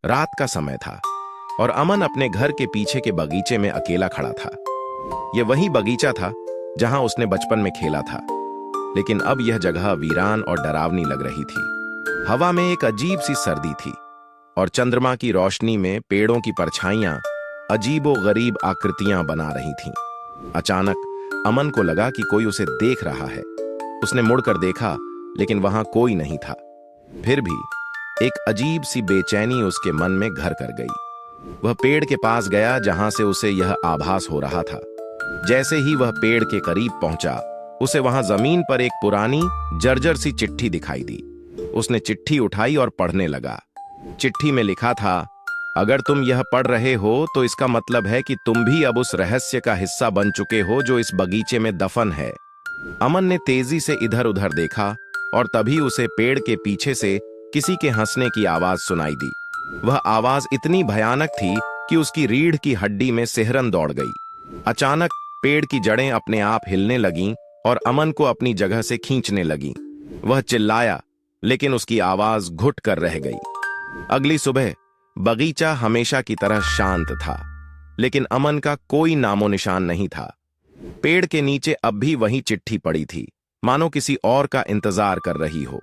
रात का समय था और अमन अपने घर के पीछे के बगीचे में अकेला खड़ा था। यह वही बगीचा था जहां उसने बचपन में खेला था, लेकिन अब यह जगह वीरान और डरावनी लग रही थी। हवा में एक अजीब सी सर्दी थी और चंद्रमा की रोशनी में पेड़ों की परछाइयां अजीबो गरीब आकृतियां बना रही थीं। अचानक अमन को लगा कि कोई उसे देख रहा है। उसने मुड़कर देखा, लेकिन वहां कोई नहीं था। फिर भी एक अजीब सी बेचैनी उसके मन में घर कर गई। वह पेड़ के पास गया जहां से उसे यह आभास हो रहा था। जैसे ही वह पेड़ के करीब पहुंचा, उसे वहां जमीन पर एक पुरानी जर्जर सी चिट्ठी दिखाई दी। उसने चिट्ठी उठाई और पढ़ने लगा। चिट्ठी में लिखा था, अगर तुम यह पढ़ रहे हो तो इसका मतलब है कि तुम भी अब उस रहस्य का हिस्सा बन चुके हो जो इस बगीचे में दफन है। अमन ने तेजी से इधर उधर देखा और तभी उसे पेड़ के पीछे से किसी के हंसने की आवाज सुनाई दी। वह आवाज इतनी भयानक थी कि उसकी रीढ़ की हड्डी में सिहरन दौड़ गई। अचानक पेड़ की जड़ें अपने आप हिलने लगीं और अमन को अपनी जगह से खींचने लगीं। वह चिल्लाया, लेकिन उसकी आवाज घुट कर रह गई। अगली सुबह बगीचा हमेशा की तरह शांत था, लेकिन अमन का कोई नामो निशान नहीं था। पेड़ के नीचे अब भी वही चिट्ठी पड़ी थी, मानो किसी और का इंतजार कर रही हो।